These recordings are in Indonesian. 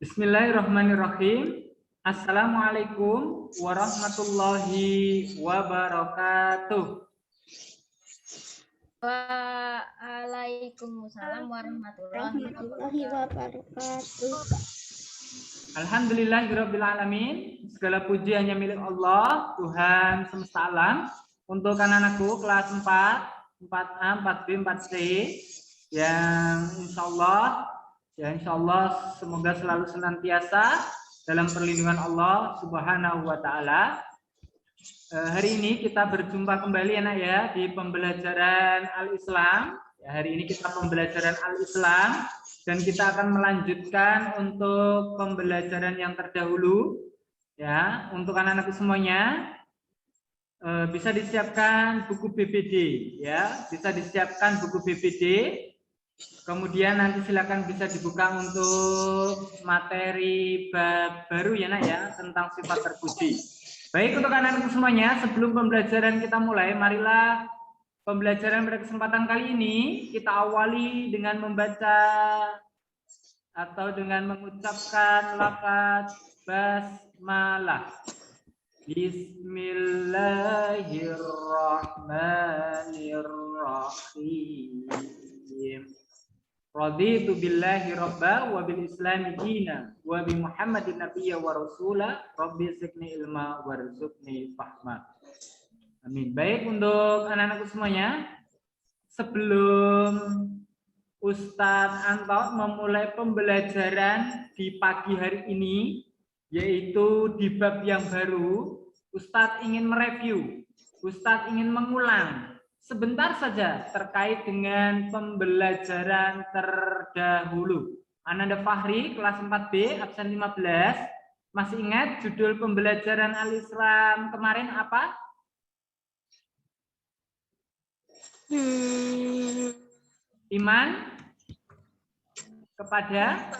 Bismillahirrahmanirrahim. Assalamualaikum warahmatullahi wabarakatuh. Waalaikumsalam warahmatullahi wabarakatuh. Alhamdulillahirabbil alamin. Segala puji hanya milik Allah, Tuhan semesta alam. Untuk anak-anakku kelas 4, 4A, 4B, 4C yang insyaallah semoga selalu senantiasa dalam perlindungan Allah Subhanahu wa taala. Hari ini kita berjumpa kembali anak ya di pembelajaran Al-Islam. Hari ini kita pembelajaran Al-Islam dan kita akan melanjutkan untuk pembelajaran yang terdahulu ya. Untuk anak-anak semuanya bisa disiapkan buku BPD ya, bisa disiapkan buku BPD. Kemudian nanti silakan bisa dibuka untuk materi bab baru ya nak ya tentang sifat terpuji. Baik untuk anak-anak semuanya, sebelum pembelajaran kita mulai, marilah pembelajaran pada kesempatan kali ini kita awali dengan membaca atau dengan mengucapkan lafaz basmalah. Bismillahirrahmanirrahim. Raditu billahi rabba wa bil islami dina wa bi Muhammadin nabiyya wa rasula rabbi zidni ilma warzuqni fahma. Amin. Baik untuk anak-anakku semuanya, sebelum Ustadz Anto memulai pembelajaran di pagi hari ini, yaitu di bab yang baru, Ustadz ingin mereview, Ustadz ingin mengulang sebentar saja terkait dengan pembelajaran terdahulu. Ananda Fahri, kelas 4B, absen 15. Masih ingat judul pembelajaran Al-Islam kemarin apa? Iman kepada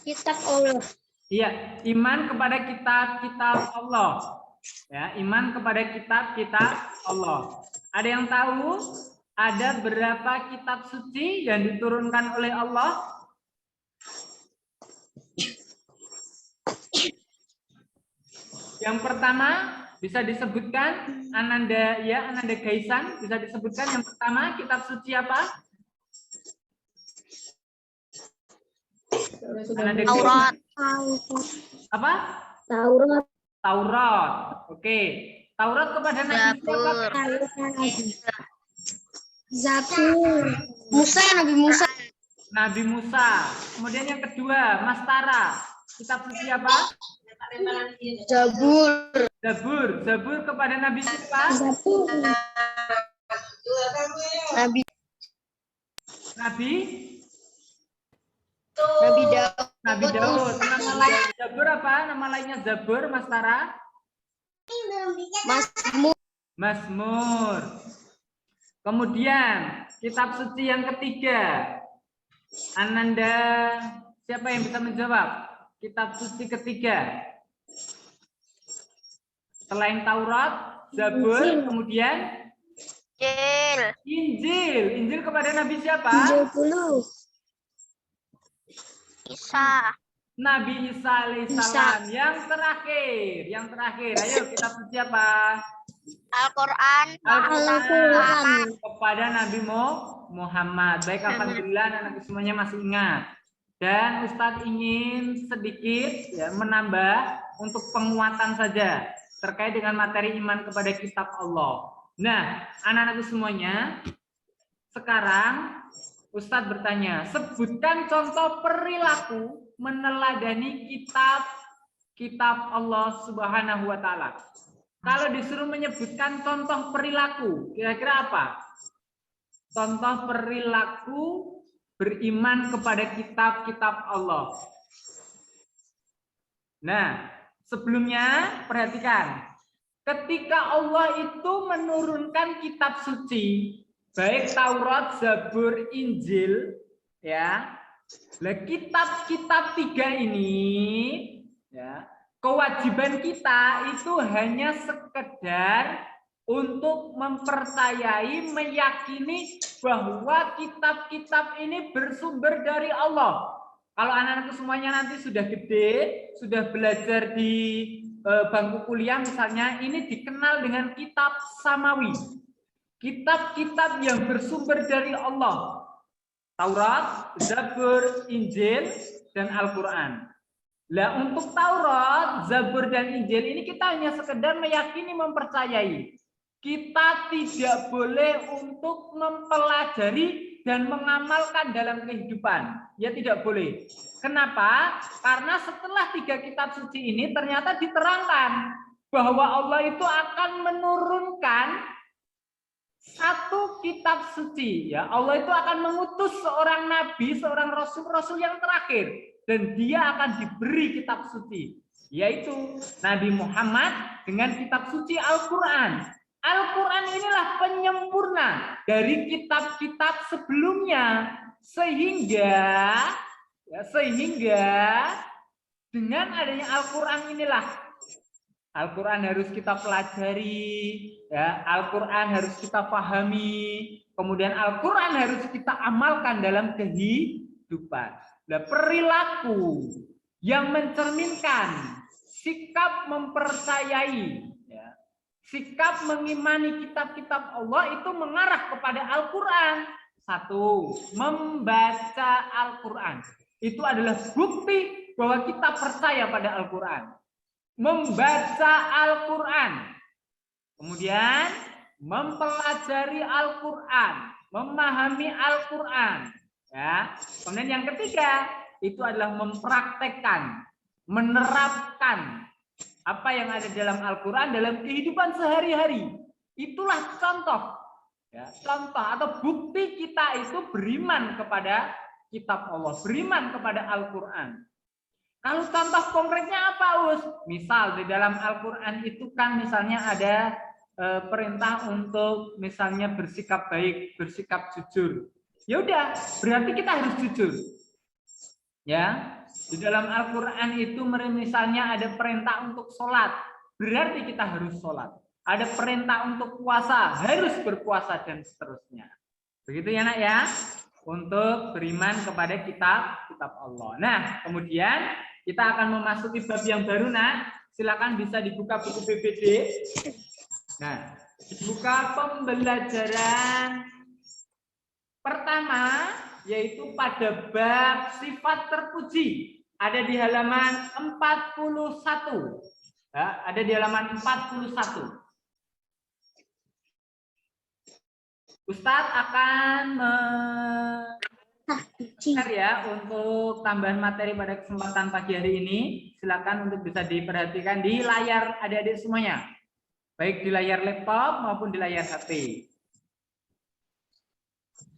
kitab Allah. Iya, iman kepada kitab-kitab Allah. Ya, iman kepada kitab-kitab Allah. Ada yang tahu ada berapa kitab suci yang diturunkan oleh Allah? Yang pertama bisa disebutkan Ananda Gaisan, bisa disebutkan yang pertama kitab suci apa? Taurat. Apa? Taurat. Oke. Taurat kepada Nabi siapa? Zabur. Nabi Musa. Kemudian yang kedua, Mas Tara. Kitab suci apa? Zabur kepada Nabi siapa? Nabi Daud. Nama lain Zabur apa? Nama lainnya Zabur, Mas Tara? Mazmur. Kemudian kitab suci yang ketiga. Ananda, siapa yang bisa menjawab? Kitab suci ketiga. Selain Taurat, Zabur, kemudian Injil. Injil kepada Nabi siapa? Nabi Isa alaihissalam. Yang terakhir. Ayo kitab suci apa? Al-Quran. Kepada Nabi Muhammad. Baik, alhamdulillah anak-anak semuanya masih ingat. Dan Ustadz ingin sedikit ya menambah untuk penguatan saja terkait dengan materi iman kepada kitab Allah. Nah, anak-anak semuanya, sekarang Ustadz bertanya, sebutkan contoh perilaku meneladani kitab Allah Subhanahu wa taala. Kalau disuruh menyebutkan contoh perilaku, kira-kira apa? Contoh perilaku beriman kepada kitab-kitab Allah. Nah, sebelumnya perhatikan, ketika Allah itu menurunkan kitab suci, baik Taurat, Zabur, Injil, ya. Nah, kitab-kitab tiga ini, ya, kewajiban kita itu hanya sekedar untuk mempercayai, meyakini bahwa kitab-kitab ini bersumber dari Allah. Kalau anak-anakku semuanya nanti sudah gede, sudah belajar di bangku kuliah misalnya, ini dikenal dengan kitab samawi. Kitab-kitab yang bersumber dari Allah. Taurat, Zabur, Injil, dan Al-Quran. Nah, untuk Taurat, Zabur, dan Injil ini kita hanya sekedar meyakini, mempercayai. Kita tidak boleh untuk mempelajari dan mengamalkan dalam kehidupan. Ya tidak boleh. Kenapa? Karena setelah 3 kitab suci ini ternyata diterangkan bahwa Allah itu akan menurunkan satu kitab suci. Ya, Allah itu akan mengutus seorang nabi, seorang rasul yang terakhir, dan dia akan diberi kitab suci, yaitu Nabi Muhammad dengan kitab suci Al-Quran. Al-Quran inilah penyempurna dari kitab-kitab sebelumnya, sehingga dengan adanya Al-Quran inilah Al-Quran harus kita pelajari, ya, Al-Quran harus kita pahami, kemudian Al-Quran harus kita amalkan dalam kehidupan. Nah, perilaku yang mencerminkan sikap mempercayai, ya, sikap mengimani kitab-kitab Allah itu mengarah kepada Al-Quran. 1, membaca Al-Quran. Itu adalah bukti bahwa kita percaya pada Al-Quran. Membaca Al-Quran. Kemudian mempelajari Al-Quran. Memahami Al-Quran. Ya. Kemudian yang ketiga, itu adalah mempraktekkan, menerapkan apa yang ada dalam Al-Quran dalam kehidupan sehari-hari. Itulah contoh, ya, contoh atau bukti kita itu beriman kepada kitab Allah, beriman kepada Al-Quran. Kalau contoh konkretnya apa, Us? Misal di dalam Al-Quran itu kan misalnya ada perintah untuk misalnya bersikap baik, bersikap jujur. Ya udah, berarti kita harus jujur. Ya, di dalam Al-Quran itu misalnya ada perintah untuk sholat, berarti kita harus sholat. Ada perintah untuk puasa, harus berpuasa, dan seterusnya. Begitu ya, Nak, ya? Untuk beriman kepada kitab Allah. Nah, kemudian kita akan memasuki bab yang baru, Nak. Silakan bisa dibuka buku PPD. Nah, dibuka pembelajaran pertama, yaitu pada bab sifat terpuji. Ada di halaman 41. Ya, ada di halaman 41. Ustadz akan ya untuk tambahan materi pada kesempatan pagi hari ini. Silakan untuk bisa diperhatikan di layar adik-adik semuanya. Baik di layar laptop maupun di layar HP.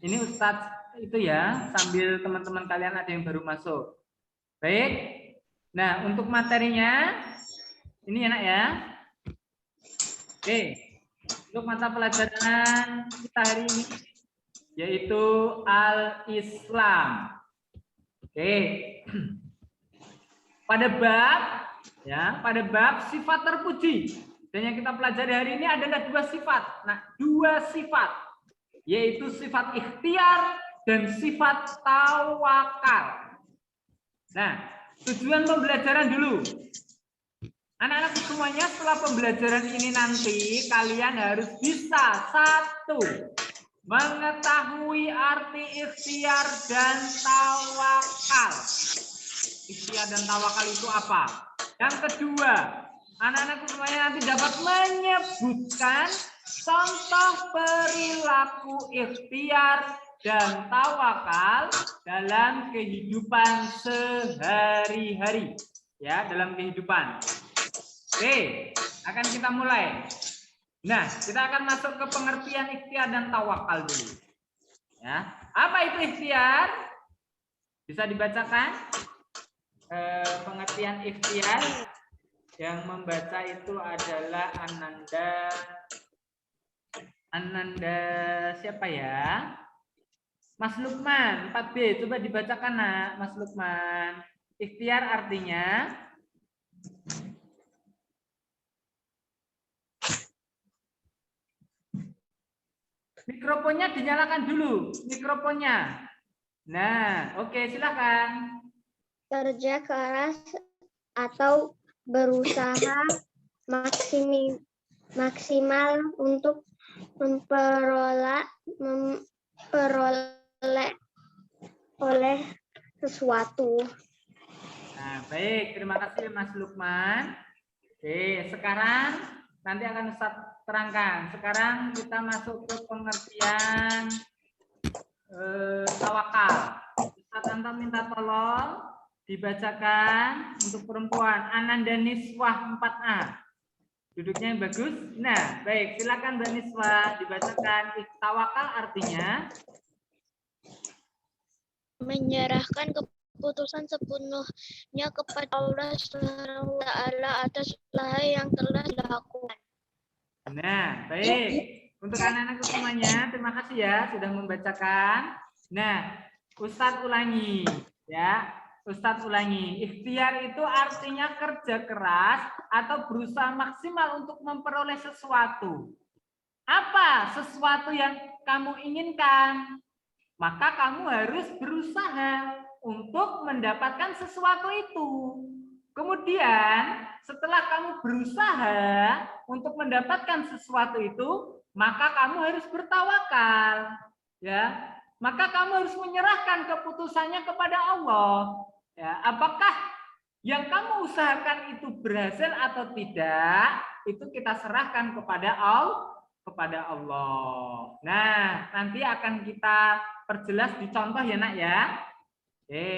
Ini Ustadz itu ya, sambil teman-teman kalian ada yang baru masuk. Baik. Nah, untuk materinya ini enak ya. Oke. Untuk mata pelajaran kita hari ini yaitu Al-Islam. Oke. Pada bab sifat terpuji. Dan yang kita pelajari hari ini adalah 2 sifat. Nah, 2 sifat, yaitu sifat ikhtiar dan sifat tawakal. Nah, tujuan pembelajaran dulu. Anak-anak semuanya setelah pembelajaran ini nanti kalian harus bisa 1, mengetahui arti ikhtiar dan tawakal. Ikhtiar dan tawakal itu apa? Yang kedua, anak-anak semuanya nanti dapat menyebutkan contoh perilaku ikhtiar dan tawakal dalam kehidupan sehari-hari. Ya, dalam kehidupan. Oke, akan kita mulai. Nah, kita akan masuk ke pengertian ikhtiar dan tawakal dulu. Ya, apa itu ikhtiar? Bisa dibacakan? Pengertian ikhtiar yang membaca itu adalah Ananda siapa ya? Mas Lukman, 4B, coba dibacakan, Nak, Mas Lukman. Ikhtiar artinya Mikrofonnya dinyalakan dulu, mikrofonnya. Nah, oke, silakan. Kerja keras atau berusaha maksimal untuk memperoleh oleh sesuatu. Nah, baik, terima kasih Mas Lukman. Oke, sekarang nanti akan Ustaz terangkan. Sekarang kita masuk ke pengertian tawakal. Ustaz Anto minta tolong dibacakan untuk perempuan Ananda Niswah 4A. Duduknya yang bagus. Nah, baik, silakan Mbak Niswah dibacakan. Tawakal artinya Menyerahkan keputusan sepenuhnya kepada Allah Subhanahu wa Ta'ala atas usaha yang telah dilakukan. Nah, baik. Untuk anak-anakku semuanya, terima kasih ya sudah membacakan. Nah, Ustadz ulangi ya. Ustadz ulangi. Ikhtiar itu artinya kerja keras atau berusaha maksimal untuk memperoleh sesuatu. Apa sesuatu yang kamu inginkan? Maka kamu harus berusaha untuk mendapatkan sesuatu itu. Kemudian, setelah kamu berusaha untuk mendapatkan sesuatu itu, maka kamu harus bertawakal, ya. Maka kamu harus menyerahkan keputusannya kepada Allah. Ya, apakah yang kamu usahakan itu berhasil atau tidak, itu kita serahkan kepada Allah. Nah, nanti akan kita perjelas di contoh ya nak ya. Oke.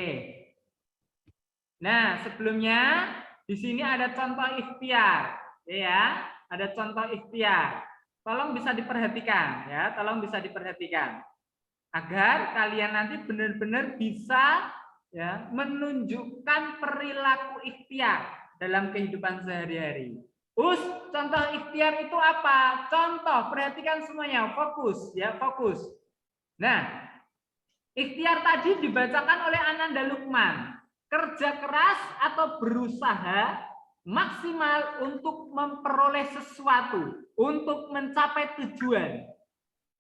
Nah, sebelumnya di sini ada contoh ikhtiar, ya, ada contoh ikhtiar. Tolong bisa diperhatikan, ya, tolong bisa diperhatikan, agar kalian nanti benar-benar bisa, ya, menunjukkan perilaku ikhtiar dalam kehidupan sehari-hari. Contoh ikhtiar itu apa? Contoh, perhatikan semuanya, fokus, ya, fokus. Nah, ikhtiar tadi dibacakan oleh Ananda Lukman. Kerja keras atau berusaha maksimal untuk memperoleh sesuatu, untuk mencapai tujuan.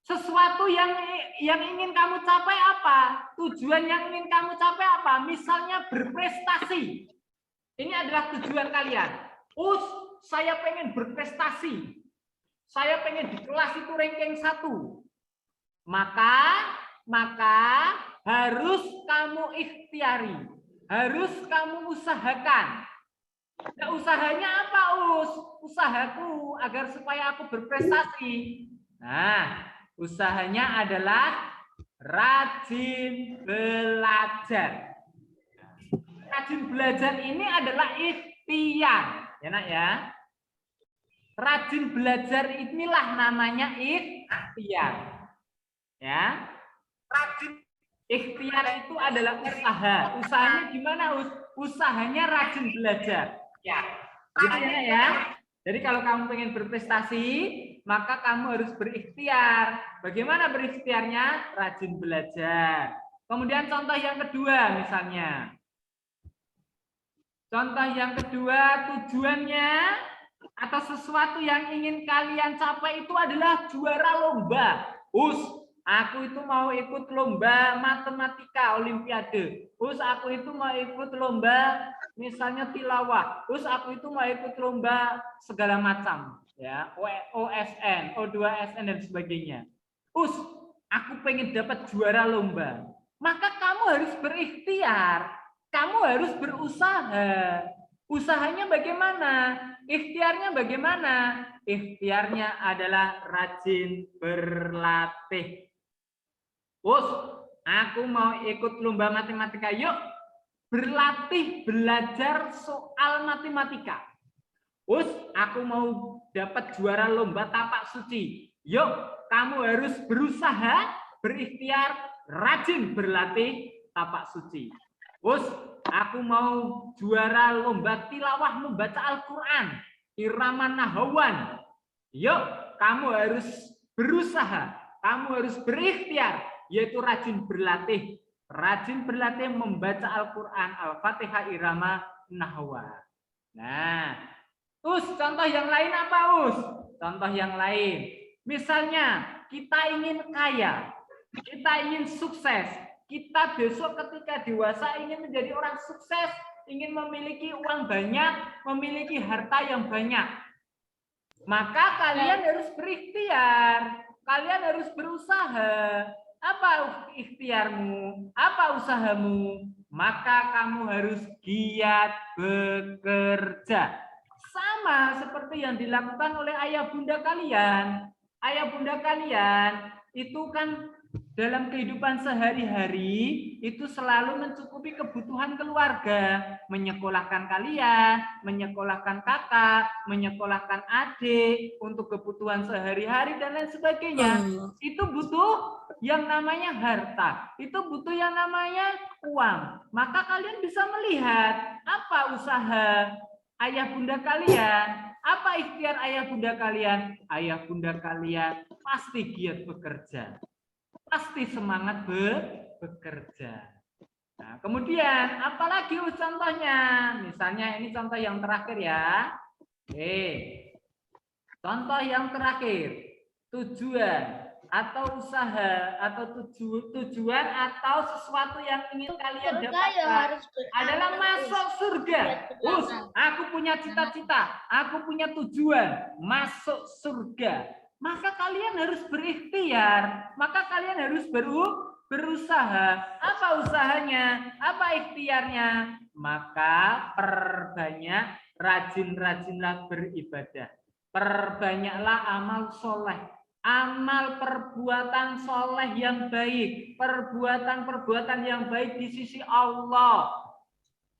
Sesuatu yang ingin kamu capai apa? Tujuan yang ingin kamu capai apa? Misalnya berprestasi. Ini adalah tujuan kalian. Saya pengen berprestasi. Saya pengen di kelas itu ranking 1. Maka harus kamu ikhtiari. Harus kamu usahakan. Nah, usahanya apa, Usahaku agar supaya aku berprestasi. Nah, usahanya adalah rajin belajar. Rajin belajar ini adalah ikhtiar, ya nak ya. Rajin belajar inilah namanya ikhtiar. Ya. Rajin ikhtiar itu adalah usaha. Usahanya gimana, Usahanya rajin belajar. Ya. Gitu ya. Jadi kalau kamu pengen berprestasi, maka kamu harus berikhtiar. Bagaimana berikhtiarnya? Rajin belajar. Kemudian contoh yang kedua misalnya. Contoh yang kedua, tujuannya atau sesuatu yang ingin kalian capai itu adalah juara lomba. Aku itu mau ikut lomba matematika olimpiade. Aku itu mau ikut lomba misalnya tilawah. Aku itu mau ikut lomba segala macam, ya, OSN, O2SN dan sebagainya. Aku pengen dapat juara lomba. Maka kamu harus berikhtiar. Kamu harus berusaha. Usahanya bagaimana? Ikhtiarnya bagaimana? Ikhtiarnya adalah rajin berlatih. Aku mau ikut lomba matematika. Yuk, berlatih belajar soal matematika. Aku mau dapat juara lomba tapak suci. Yuk, kamu harus berusaha, berikhtiar, rajin berlatih tapak suci. Aku mau juara lomba tilawah membaca Al-Quran, irama nahawan. Yuk, kamu harus berusaha, kamu harus berikhtiar, yaitu rajin berlatih. Rajin berlatih membaca Al-Quran, Al-Fatihah, irama nahwa. Nah, contoh yang lain apa, Contoh yang lain. Misalnya, kita ingin kaya, kita ingin sukses, kita besok ketika dewasa ingin menjadi orang sukses, ingin memiliki uang banyak, memiliki harta yang banyak. Maka kalian harus berikhtiar, kalian harus berusaha. Apa ikhtiarmu? Apa usahamu? Maka kamu harus giat bekerja. Sama seperti yang dilakukan oleh ayah bunda kalian. Ayah bunda kalian itu kan dalam kehidupan sehari-hari itu selalu mencukupi kebutuhan keluarga, menyekolahkan kalian, menyekolahkan kakak, menyekolahkan adik untuk kebutuhan sehari-hari dan lain sebagainya. Itu butuh yang namanya harta, itu butuh yang namanya uang. Maka kalian bisa melihat apa usaha ayah bunda kalian, apa ikhtiar ayah bunda kalian. Ayah bunda kalian pasti giat bekerja, pasti semangat bekerja. Nah, kemudian apalagi contohnya? Misalnya ini contoh yang terakhir ya. Contoh yang terakhir, tujuan atau usaha atau tujuan atau sesuatu yang ingin kalian dapatkan adalah masuk surga. Aku punya cita-cita, aku punya tujuan masuk surga. Maka kalian harus berikhtiar, maka kalian harus berusaha. Apa usahanya? Apa ikhtiarnya? Maka perbanyak, rajin-rajinlah beribadah. Perbanyaklah amal soleh. Amal perbuatan soleh yang baik. Perbuatan-perbuatan yang baik di sisi Allah.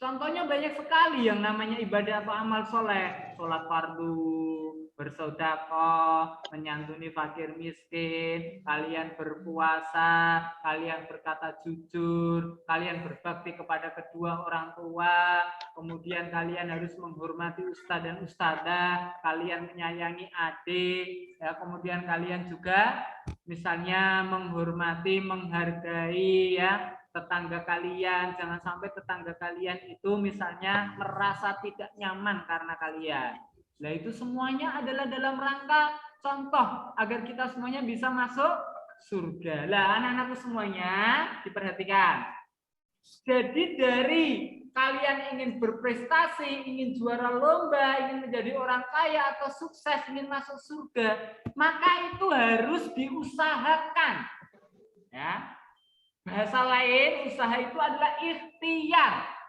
Contohnya banyak sekali yang namanya ibadah atau amal soleh. Sholat fardu, bersedekah, menyantuni fakir miskin, kalian berpuasa, kalian berkata jujur, kalian berbakti kepada kedua orang tua, kemudian kalian harus menghormati ustadz dan ustadzah, kalian menyayangi adik, ya, kemudian kalian juga misalnya menghormati, menghargai ya tetangga kalian. Jangan sampai tetangga kalian itu misalnya merasa tidak nyaman karena kalian. Nah, itu semuanya adalah dalam rangka contoh agar kita semuanya bisa masuk surga. Lah, anak-anakku semuanya diperhatikan. Jadi dari kalian ingin berprestasi, ingin juara lomba, ingin menjadi orang kaya atau sukses, ingin masuk surga, maka itu harus diusahakan. Ya. Bahasa lain, usaha itu adalah ikhtiar.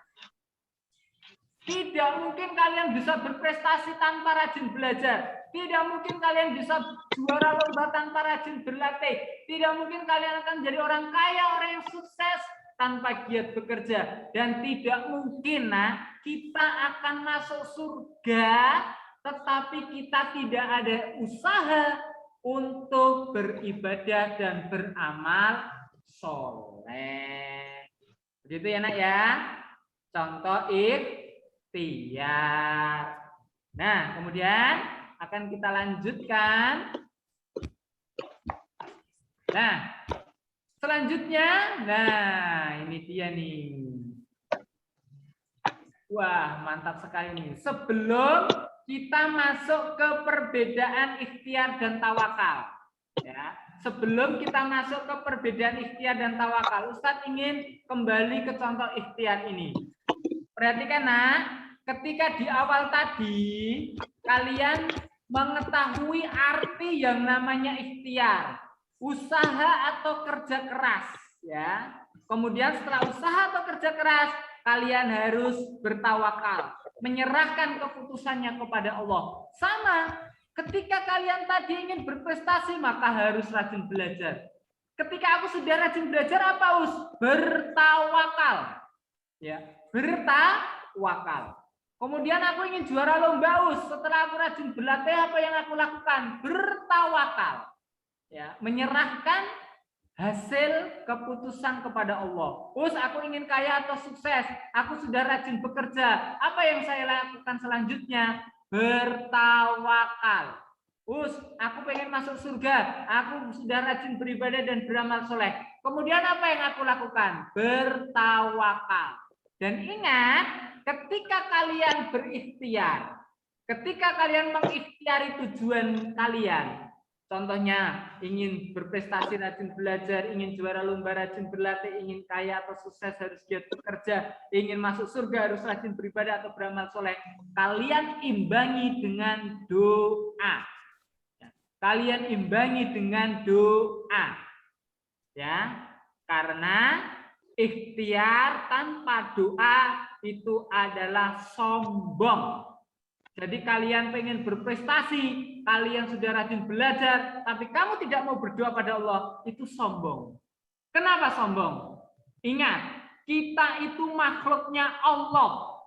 Tidak mungkin kalian bisa berprestasi tanpa rajin belajar. Tidak mungkin kalian bisa juara lomba tanpa rajin berlatih. Tidak mungkin kalian akan jadi orang kaya, orang yang sukses tanpa giat bekerja. Dan tidak mungkin kita akan masuk surga tetapi kita tidak ada usaha untuk beribadah dan beramal soleh. Begitu ya nak ya. Contoh ikhtiar. Nah, kemudian akan kita lanjutkan. Nah, selanjutnya, nah ini dia nih. Wah, mantap sekali nih. Sebelum kita masuk ke perbedaan ikhtiar dan tawakal, ya. Sebelum kita masuk ke perbedaan ikhtiar dan tawakal, Ustadz ingin kembali ke contoh ikhtiar ini. Perhatikan nak, ketika di awal tadi kalian mengetahui arti yang namanya ikhtiar, usaha atau kerja keras, ya. Kemudian setelah usaha atau kerja keras, kalian harus bertawakal, menyerahkan keputusannya kepada Allah. Sama. Ketika kalian tadi ingin berprestasi, maka harus rajin belajar. Ketika aku sudah rajin belajar, apa Us? Bertawakal. Ya, bertawakal. Kemudian aku ingin juara lomba Us. Setelah aku rajin berlatih, apa yang aku lakukan? Bertawakal. Ya, menyerahkan hasil keputusan kepada Allah. Us, aku ingin kaya atau sukses. Aku sudah rajin bekerja. Apa yang saya lakukan selanjutnya? Bertawakal. Us, aku pengen masuk surga. Aku sudah rajin beribadah dan beramal soleh. Kemudian apa yang aku lakukan? Bertawakal. Dan ingat, ketika kalian berikhtiar, ketika kalian mengikhtiari tujuan kalian, Contohnya, ingin berprestasi rajin belajar, ingin juara lomba rajin berlatih, ingin kaya atau sukses harus giat bekerja, ingin masuk surga harus rajin beribadah atau beramal soleh. Kalian imbangi dengan doa. Kalian imbangi dengan doa. Ya, karena ikhtiar tanpa doa itu adalah sombong. Jadi kalian pengen berprestasi, kalian sudah rajin belajar, tapi kamu tidak mau berdoa pada Allah, itu sombong. Kenapa sombong? Ingat, kita itu makhluknya Allah.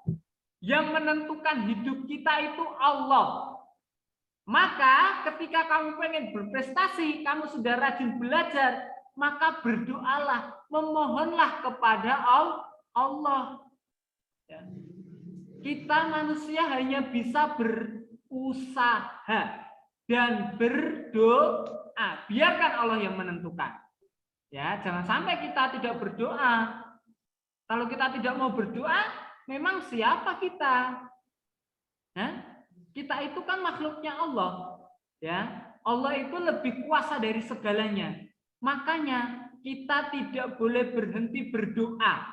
Yang menentukan hidup kita itu Allah. Maka ketika kamu pengen berprestasi, kamu sudah rajin belajar, maka berdoalah, memohonlah kepada Allah. Ya. Kita manusia hanya bisa berusaha dan berdoa. Biarkan Allah yang menentukan. Ya, jangan sampai kita tidak berdoa. Kalau kita tidak mau berdoa, memang siapa kita? Ya? Kita itu kan makhluknya Allah. Ya, Allah itu lebih kuasa dari segalanya. Makanya kita tidak boleh berhenti berdoa.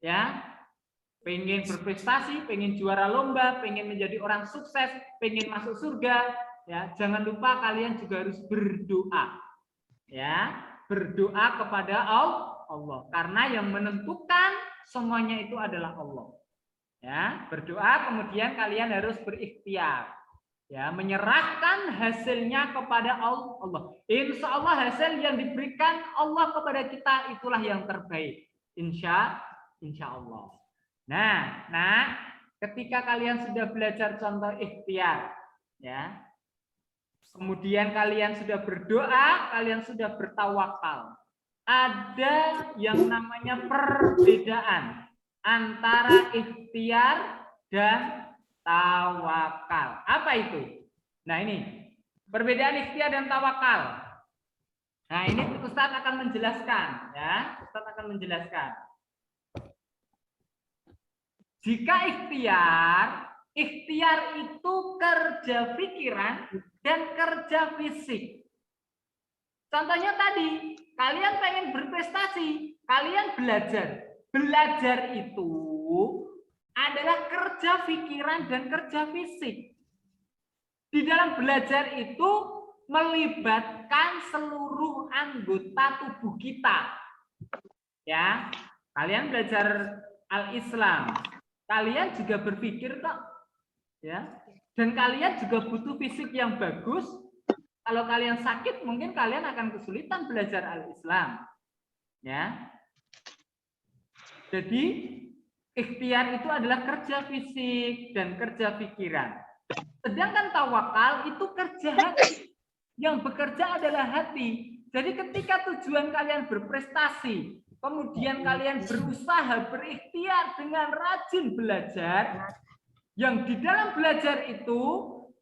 Ya, pengen berprestasi, pengen juara lomba, pengen menjadi orang sukses, pengen masuk surga, ya jangan lupa kalian juga harus berdoa, ya berdoa kepada Allah, karena yang menentukan semuanya itu adalah Allah. Ya berdoa, kemudian kalian harus berikhtiar, ya menyerahkan hasilnya kepada Allah. Insya Allah hasil yang diberikan Allah kepada kita itulah yang terbaik, insya Allah. Nah, ketika kalian sudah belajar contoh ikhtiar, ya, kemudian kalian sudah berdoa, kalian sudah bertawakal. Ada yang namanya perbedaan antara ikhtiar dan tawakal. Apa itu? Nah ini, perbedaan ikhtiar dan tawakal. Nah ini Ustadz akan menjelaskan, ya, Ustadz akan menjelaskan. Jika ikhtiar itu kerja pikiran dan kerja fisik. Contohnya tadi, kalian pengen berprestasi, kalian belajar. Belajar itu adalah kerja pikiran dan kerja fisik. Di dalam belajar itu melibatkan seluruh anggota tubuh kita. Ya, kalian belajar Al-Islam. Kalian juga berpikir kok, ya, dan kalian juga butuh fisik yang bagus. Kalau kalian sakit, mungkin kalian akan kesulitan belajar Al-Islam, ya. Jadi ikhtiar itu adalah kerja fisik dan kerja pikiran. Sedangkan tawakal itu kerja hati. Yang bekerja adalah hati. Jadi ketika tujuan kalian berprestasi, kemudian kalian berusaha berikhtiar dengan rajin belajar, yang di dalam belajar itu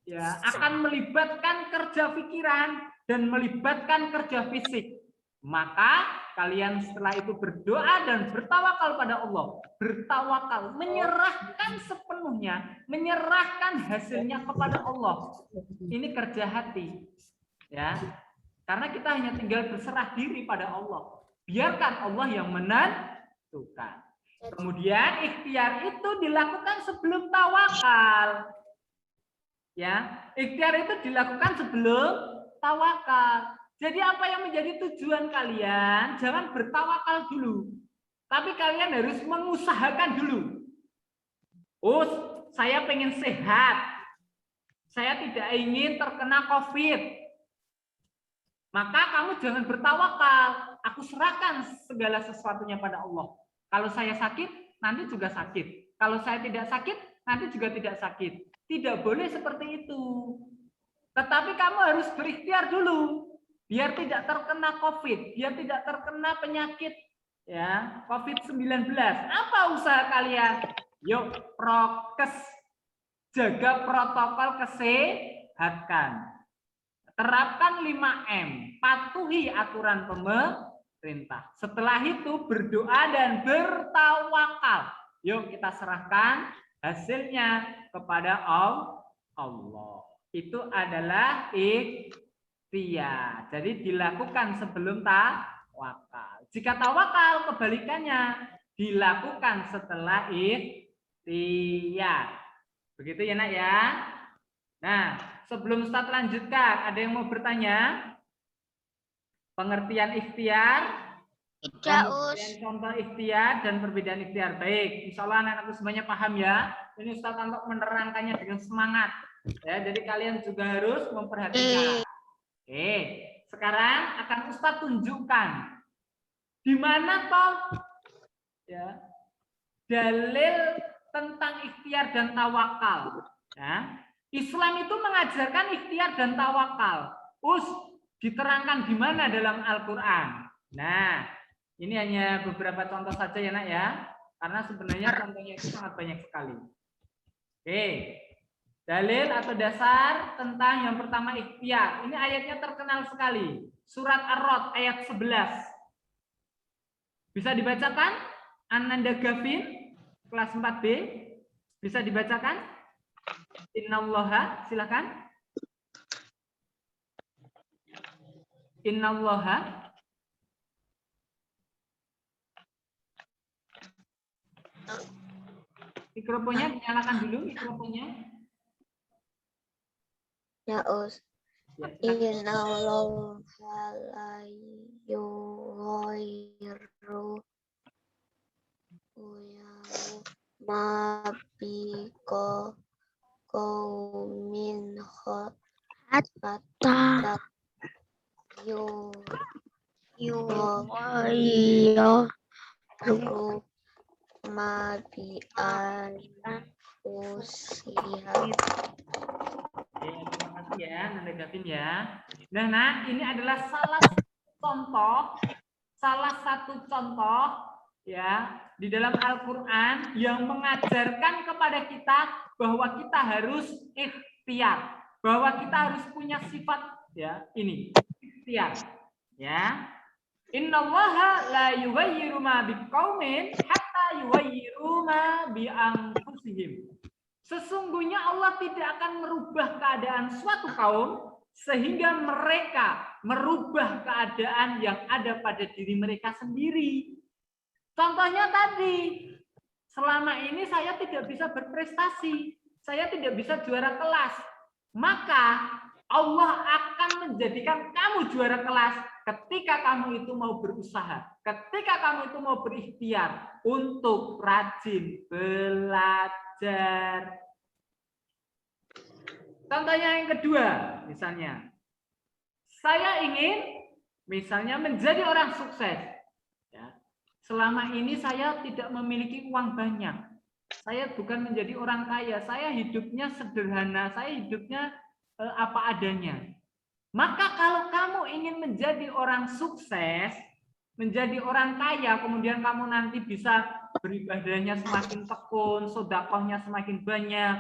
ya akan melibatkan kerja pikiran dan melibatkan kerja fisik. Maka kalian setelah itu berdoa dan bertawakal pada Allah, bertawakal, menyerahkan sepenuhnya, menyerahkan hasilnya kepada Allah. Ini kerja hati, ya. Karena kita hanya tinggal berserah diri pada Allah. Biarkan Allah yang menentukan. Kemudian ikhtiar itu dilakukan sebelum tawakal. Ya, ikhtiar itu dilakukan sebelum tawakal. Jadi apa yang menjadi tujuan kalian? Jangan bertawakal dulu. Tapi kalian harus mengusahakan dulu. Oh, saya pengen sehat. Saya tidak ingin terkena COVID. Maka kamu jangan bertawakal. Aku serahkan segala sesuatunya pada Allah. Kalau saya sakit, nanti juga sakit. Kalau saya tidak sakit, nanti juga tidak sakit. Tidak boleh seperti itu. Tetapi kamu harus berikhtiar dulu. Biar tidak terkena COVID. Biar tidak terkena penyakit ya COVID-19. Apa usaha kalian? Yuk, prokes. Jaga protokol kesehatan. Terapkan 5M, patuhi aturan pemerintah. Setelah itu berdoa dan bertawakal. Yuk kita serahkan hasilnya kepada Allah. Itu adalah ikhtiar. ikhtiar. Jadi dilakukan sebelum tawakal. Jika tawakal kebalikannya dilakukan setelah ikhtiar. Begitu ya nak ya. Nah, sebelum Ustaz lanjutkan, ada yang mau bertanya? Pengertian ikhtiar, kemudian contoh ikhtiar dan perbedaan ikhtiar. Baik, insya Allah anak-anakku semuanya paham ya. Ini Ustaz untuk menerangkannya dengan semangat. Ya, jadi kalian juga harus memperhatikan. Oke, sekarang akan Ustaz tunjukkan di mana toh ya dalil tentang ikhtiar dan tawakal. Ya. Islam itu mengajarkan ikhtiar dan tawakal. Diterangkan di mana dalam Al-Quran. Nah, ini hanya beberapa contoh saja ya nak ya, karena sebenarnya contohnya itu sangat banyak sekali. Oke, dalil atau dasar tentang yang pertama ikhtiar. Ini ayatnya terkenal sekali. Surat Ar-Rod ayat 11. Bisa dibacakan? Ananda Gavin, kelas 4B. Bisa dibacakan? Innallaha, silakan. Innallaha. Mikrofonnya dinyalakan dulu, mikrofonnya. Ya, Us. Innallaha la yughayyiru ma biqa qaumin hatta yughayyiru ma bi anfusihim. Terima kasih ya, Nanda Gavin ya. Nah, ini adalah salah satu contoh ya di dalam Al-Quran yang mengajarkan kepada kita bahwa kita harus ikhtiar, bahwa kita harus punya sifat ya ini ikhtiar ya. Innallaha la yughayyiru ma biqaumin hatta yughayyiru ma bi anfusihim. Sesungguhnya Allah tidak akan merubah keadaan suatu kaum sehingga mereka merubah keadaan yang ada pada diri mereka sendiri. Contohnya tadi, selama ini saya tidak bisa berprestasi, saya tidak bisa juara kelas. Maka Allah akan menjadikan kamu juara kelas ketika kamu itu mau berusaha, ketika kamu itu mau berikhtiar untuk rajin belajar. Contohnya yang kedua, misalnya, saya ingin misalnya menjadi orang sukses. Ya. Selama ini saya tidak memiliki uang banyak. Saya bukan menjadi orang kaya. Saya hidupnya sederhana. Saya hidupnya apa adanya. Maka kalau kamu ingin menjadi orang sukses, menjadi orang kaya, kemudian kamu nanti bisa beribadahnya semakin tekun, sedekahnya semakin banyak,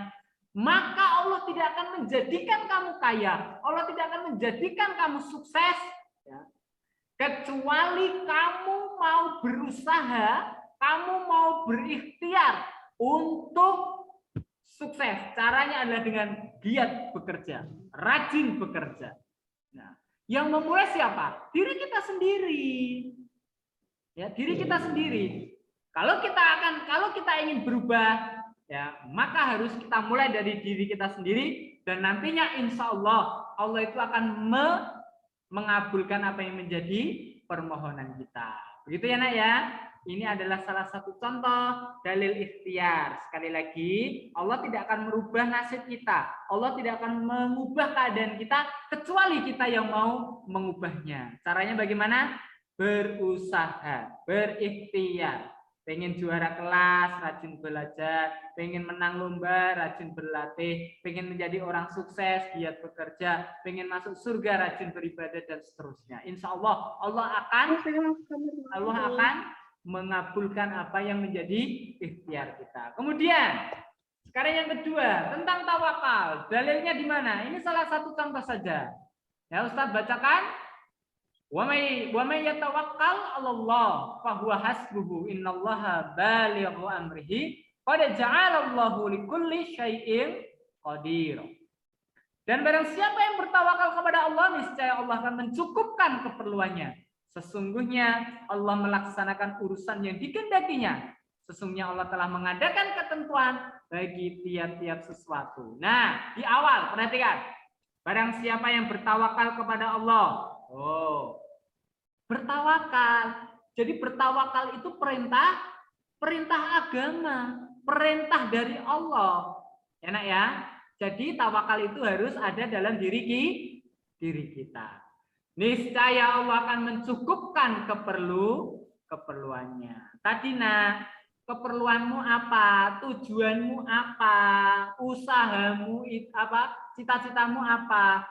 maka Allah tidak akan menjadikan kamu kaya, Allah tidak akan menjadikan kamu sukses, ya, kecuali kamu mau berusaha, kamu mau berikhtiar untuk sukses. Caranya adalah dengan giat bekerja, rajin bekerja. Nah, yang memulai siapa? Diri kita sendiri. Ya, diri kita sendiri. Kalau kita ingin berubah, ya, maka harus kita mulai dari diri kita sendiri dan nantinya insya Allah itu akan mengabulkan apa yang menjadi permohonan kita. Begitu ya nak ya. Ini adalah salah satu contoh dalil ikhtiar. Sekali lagi, Allah tidak akan merubah nasib kita. Allah tidak akan mengubah keadaan kita kecuali kita yang mau mengubahnya. Caranya bagaimana? Berusaha, berikhtiar. Pengen juara kelas, rajin belajar. Pengen menang lomba, rajin berlatih. Pengen menjadi orang sukses, giat bekerja. Pengen masuk surga, rajin beribadah, dan seterusnya. Insya Allah, Allah akan mengabulkan apa yang menjadi ikhtiar kita. Kemudian, sekarang yang kedua, tentang tawakal. Dalilnya di mana? Ini salah satu contoh saja. Ya, Ustaz bacakan. Wa may yatawakkal 'alallah fa huwa hasbuhu innallaha balighu amrihi qad ja'alallahu likulli syai'in qadir. Dan barang siapa yang bertawakal kepada Allah, niscaya Allah akan mencukupkan keperluannya. Sesungguhnya Allah melaksanakan urusan yang dikehendakinya. Sesungguhnya Allah telah mengadakan ketentuan bagi tiap-tiap sesuatu. Nah, di awal perhatikan. Barang siapa yang bertawakal kepada Allah. Oh, bertawakal. Jadi bertawakal itu perintah agama, perintah dari Allah. Enak ya? Jadi tawakal itu harus ada dalam diri kita. Niscaya Allah akan mencukupkan keperluannya. Tadi keperluanmu apa? Tujuanmu apa? Usahamu apa? Cita-citamu apa?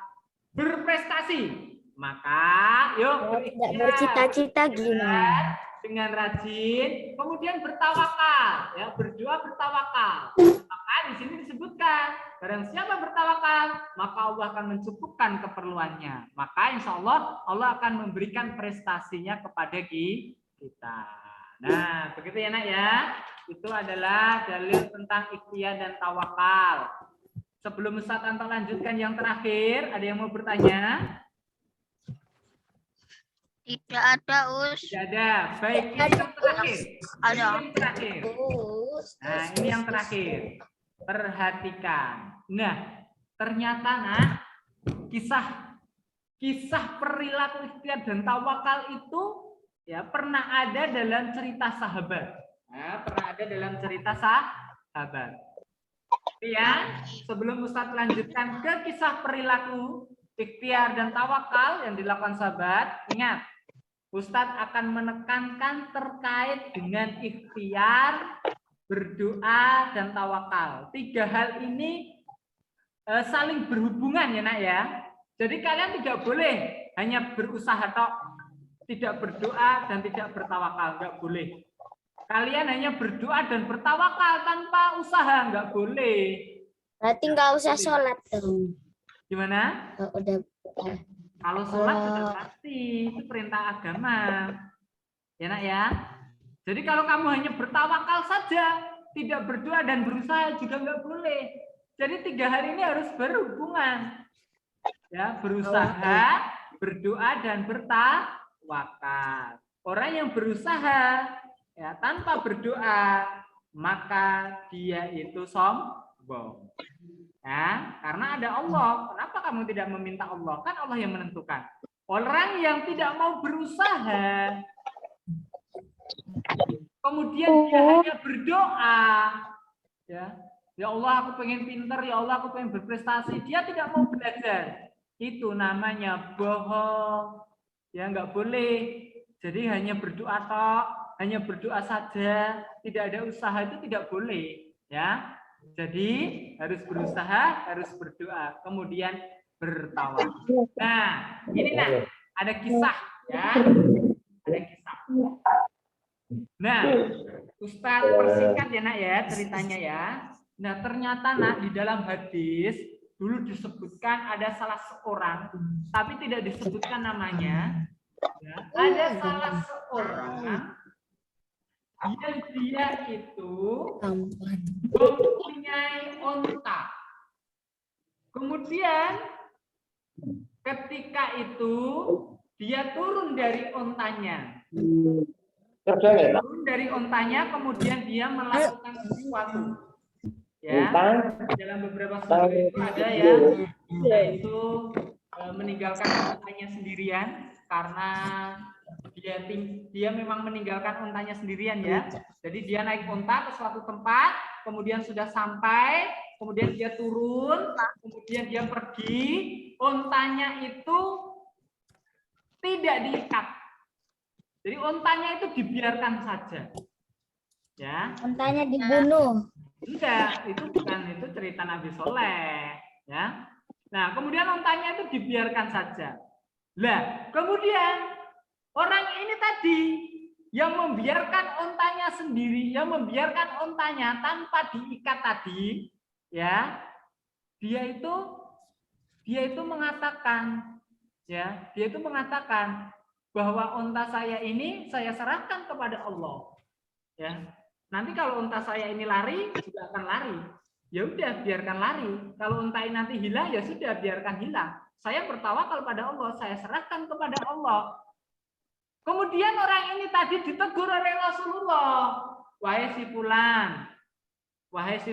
Berprestasi. Maka yuk Tidak bercita-cita gimana? dengan rajin, kemudian bertawakal, ya, berdoa bertawakal. Maka di sini disebutkan, barang siapa bertawakal, maka Allah akan mencukupkan keperluannya. Maka insya Allah akan memberikan prestasinya kepada kita. Nah, begitu ya nak ya. Itu adalah dalil tentang ikhtiar dan tawakal. Sebelum Ustaz Anto lanjutkan yang terakhir, ada yang mau bertanya? Tidak ada, Us. Tidak ada. Baik, ini yang terakhir. Ada. Ini yang terakhir. Nah, ini yang terakhir. Perhatikan. Nah, ternyata kisah perilaku ikhtiar dan tawakal itu ya pernah ada dalam cerita sahabat. Nah, pernah ada dalam cerita sahabat. Ya, sebelum Ustadz lanjutkan ke kisah perilaku ikhtiar dan tawakal yang dilakukan sahabat, ingat Ustadz akan menekankan terkait dengan ikhtiar, berdoa, dan tawakal. 3 hal ini saling berhubungan ya nak ya. Jadi kalian tidak boleh hanya berusaha tok, tidak berdoa dan tidak bertawakal, nggak boleh. Kalian hanya berdoa dan bertawakal tanpa usaha, nggak boleh. Berarti nggak usah sholat dong. Gimana? Udah. Kalau sholat sudah pasti, itu perintah agama. Ya nak ya. Jadi kalau kamu hanya bertawakal saja, tidak berdoa dan berusaha juga nggak boleh. Jadi 3 hal ini harus berhubungan. Ya, berusaha, berdoa dan bertawakal. Orang yang berusaha ya tanpa berdoa, maka dia itu sombong. Ya, karena ada Allah. Kenapa kamu tidak meminta Allah? Kan Allah yang menentukan. Orang yang tidak mau berusaha, kemudian dia hanya berdoa, ya Allah aku pengen pinter, ya Allah aku pengen berprestasi. Dia tidak mau belajar. Itu namanya bohong. Ya nggak boleh. Jadi hanya berdoa tok, hanya berdoa saja, tidak ada usaha itu tidak boleh. Ya. Jadi harus berusaha, harus berdoa, kemudian bertawakal. Nah, ini ada kisah ya, ada kisah. Nah, Ustadz persingkat ya nak ya ceritanya ya. Nah ternyata nak di dalam hadis dulu disebutkan ada salah seorang, tapi tidak disebutkan namanya. Ya, ada salah seorang yang dia itu mempunyai onta. Kemudian ketika itu dia turun dari ontanya. Turun dari ontanya, kemudian dia melakukan sesuatu. Ya, dalam beberapa sumber itu ada ya, yaitu meninggalkan ontanya sendirian karena dia memang meninggalkan ontanya sendirian ya. Jadi dia naik onta ke suatu tempat, kemudian sudah sampai, kemudian dia turun, kemudian dia pergi, ontanya itu tidak diikat. Jadi ontanya itu dibiarkan saja. Ya. Ontanya dibunuh. Enggak, itu bukan, itu cerita Nabi Soleh, ya. Nah, kemudian ontanya itu dibiarkan saja. Lah, kemudian orang ini tadi yang membiarkan ontanya sendiri, yang membiarkan ontanya tanpa diikat tadi, ya, dia itu mengatakan, ya, dia itu mengatakan bahwa onta saya ini saya serahkan kepada Allah, ya. Nanti kalau onta saya ini lari juga akan lari, ya udah biarkan lari. Kalau unta ini nanti hilang, ya sudah biarkan hilang. Saya bertawakal pada Allah, saya serahkan kepada Allah. Kemudian orang ini tadi ditegur oleh Rasulullah, wahai si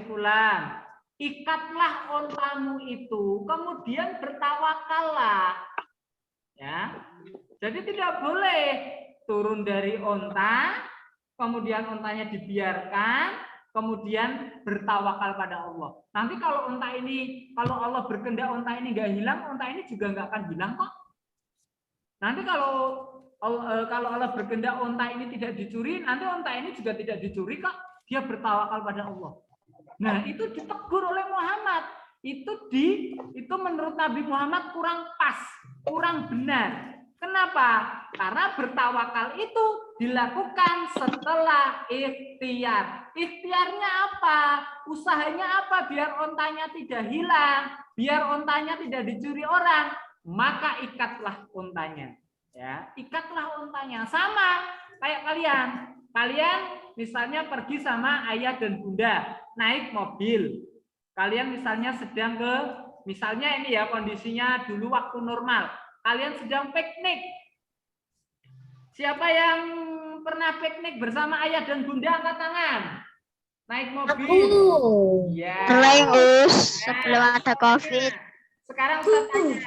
fulan, ikatlah ontamu itu, kemudian bertawakallah. Ya, jadi tidak boleh turun dari onta, kemudian ontanya dibiarkan, kemudian bertawakal pada Allah. Nanti kalau onta ini, kalau Allah berkehendak onta ini nggak hilang, onta ini juga nggak akan hilang kok. Nanti kalau Allah berkehendak onta ini tidak dicuri, nanti onta ini juga tidak dicuri kok. Dia bertawakal pada Allah. Nah, itu ditegur oleh Muhammad. Itu menurut Nabi Muhammad kurang pas, kurang benar. Kenapa? Karena bertawakal itu dilakukan setelah ikhtiar. Ikhtiarnya apa? Usahanya apa biar ontanya tidak hilang, biar ontanya tidak dicuri orang. Maka ikatlah ontanya, ya, ikatlah ontanya. Sama kayak kalian misalnya pergi sama ayah dan bunda naik mobil, kalian misalnya sedang misalnya ini ya kondisinya dulu waktu normal, kalian sedang piknik. Siapa yang pernah piknik bersama ayah dan bunda angkat tangan? Naik mobil. Ya. Sebelum ada COVID. Sekarang saya tanya,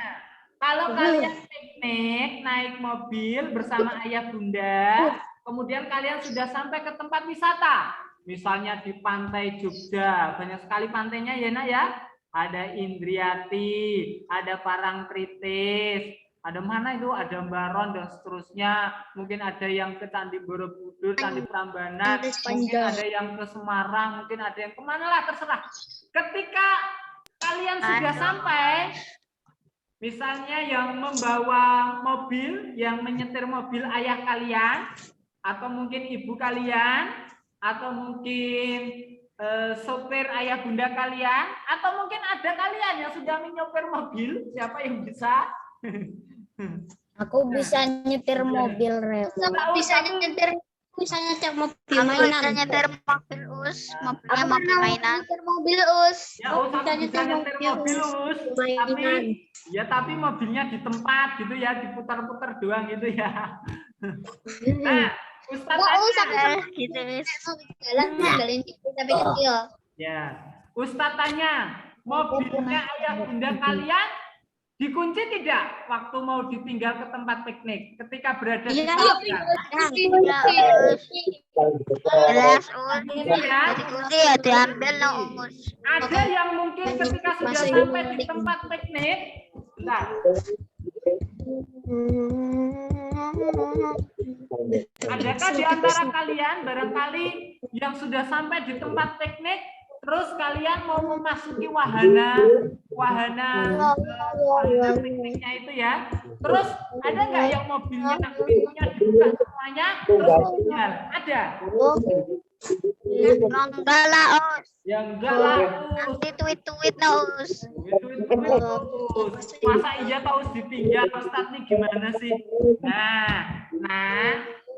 kalau kalian piknik naik mobil bersama ayah bunda, kemudian kalian sudah sampai ke tempat wisata, misalnya di pantai Jogja, banyak sekali pantainya ya nak ya, ada Indriati, ada Parangtritis, ada mana itu, ada Baron dan seterusnya, mungkin ada yang ke Candi Borobudur, Candi Prambanan, mungkin ada yang ke Semarang, mungkin ada yang kemana lah, terserah. Ketika kalian sudah sampai, misalnya yang membawa mobil, yang menyetir mobil ayah kalian, atau mungkin ibu kalian, atau mungkin sopir ayah bunda kalian, atau mungkin ada kalian yang sudah menyopir mobil, siapa yang bisa? Aku bisa nyetir mobil, Rep. Bisa nyetir mobil mainan. Bisa nyetir mobil mobil mainan. Nyetir mobil Ya, bisa nyetir mobil tapi mobilnya di tempat gitu ya, diputar-putar doang gitu ya. Nah, Ustaz gitu. Jalan tapi kecil. Ya, Ustaz tanya, mobilnya ayah bunda kalian dikunci tidak waktu mau ditinggal ke tempat piknik ketika berada di jelas dikunci ya, diambil Ada yang mungkin ketika sudah sampai di tempat piknik, adakah di antara kalian barangkali yang sudah sampai di tempat piknik, terus kalian mau memasuki wahana pikniknya itu ya, terus ada nggak yang mobilnya pintunya dibuka semuanya terus tinggal? Ada? Enggak lah, Yang enggak lah. Nanti tweet Us. Masa iya tahu ditinggal Ustaz nih gimana sih? Nah,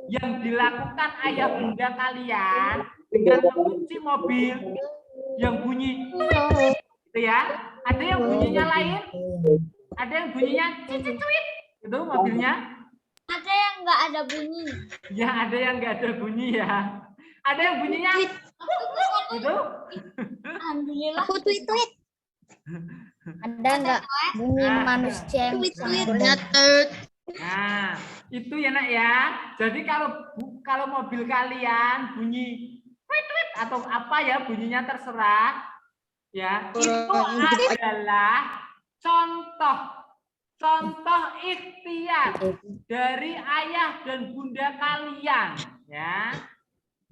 yang dilakukan ayah bunda kalian dengan mengunci mobil yang bunyi itu ya, ada yang bunyinya lain, ada yang bunyinya cicit-cuit itu mobilnya, Ada yang nggak ada bunyi. ya ada yang nggak ada bunyi ya, ada yang bunyinya itu. Alhamdulillah. Aku tweet. Ada nggak bunyi manusia yang Tweetnya Nah, itu ya nak ya. Jadi kalau mobil kalian bunyi tweet atau apa ya bunyinya terserah ya, itu adalah contoh ikhtiar dari ayah dan bunda kalian ya.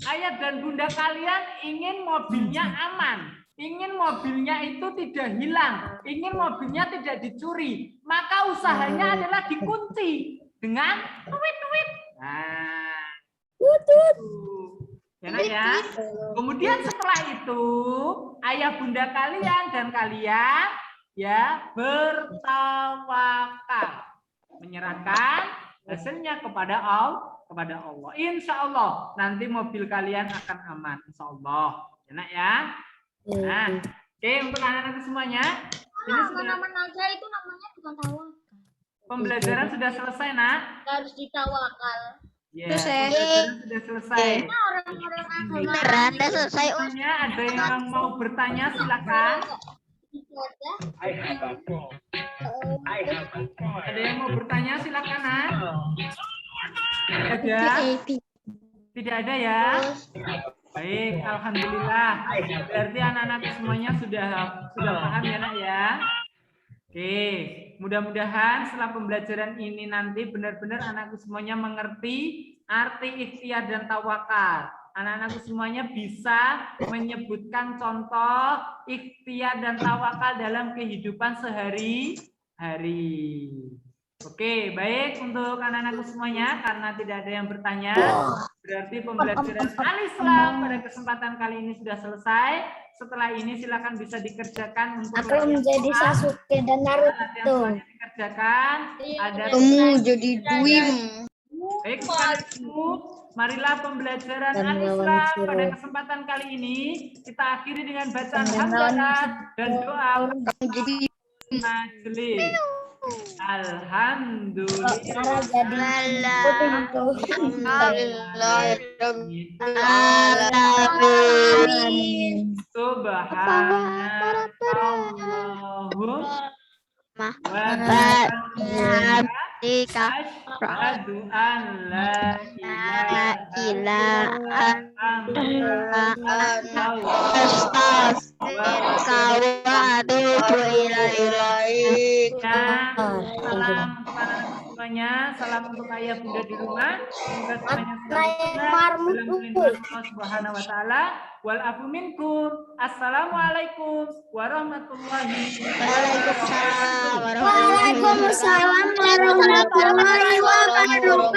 Ayah dan bunda kalian ingin mobilnya aman, ingin mobilnya itu tidak hilang, ingin mobilnya tidak dicuri, maka usahanya adalah dikunci dengan tweet. Nah, ya. Kemudian setelah itu ayah bunda kalian dan kalian ya bertawakal, menyerahkan hasilnya kepada Allah. Insya Allah nanti mobil kalian akan aman, insya Allah, enak ya. Nah, Oke, untuk anak-anak semuanya, ini sudah Mana aja itu namanya bukan tawakal. pembelajaran sudah selesai, Nak. Harus ditawakal. Ya, Selesai. pembelajaran sudah selesai. Orang-orang agama Randa selesai. Semuanya ada yang mau bertanya silakan. itu aja. Ada yang mau bertanya silakan, Nak. Ada? Tidak ada ya? Baik, alhamdulillah. Berarti anak-anak semuanya sudah paham ya, Nak ya? Oke, mudah-mudahan setelah pembelajaran ini nanti benar-benar anakku semuanya mengerti arti ikhtiar dan tawakal. Anak-anakku semuanya bisa menyebutkan contoh ikhtiar dan tawakal dalam kehidupan sehari-hari. Oke, baik untuk anak-anakku semuanya, karena tidak ada yang bertanya, berarti pembelajaran Al-Islam pada kesempatan kali ini sudah selesai. Setelah ini silakan bisa dikerjakan untuk Aku menjadi Sasuke dan Naruto. Dikerjakan. Ada Kamu jadi Dwim. baik, marilah pembelajaran Al-Islam pada kesempatan kali ini kita akhiri dengan bacaan hamdalah dan doa Jadi majelis. Alhamdulillah. Subhanallah. Asyhadu an la ilaha Salam semuanya, salam untuk ayah bunda di rumah. Semoga semuanya dalam lindungan Allah Subhanahu wa taala. Wal afu minkum. Assalamualaikum warahmatullahi wabarakatuh. Waalaikumsalam warahmatullahi wabarakatuh.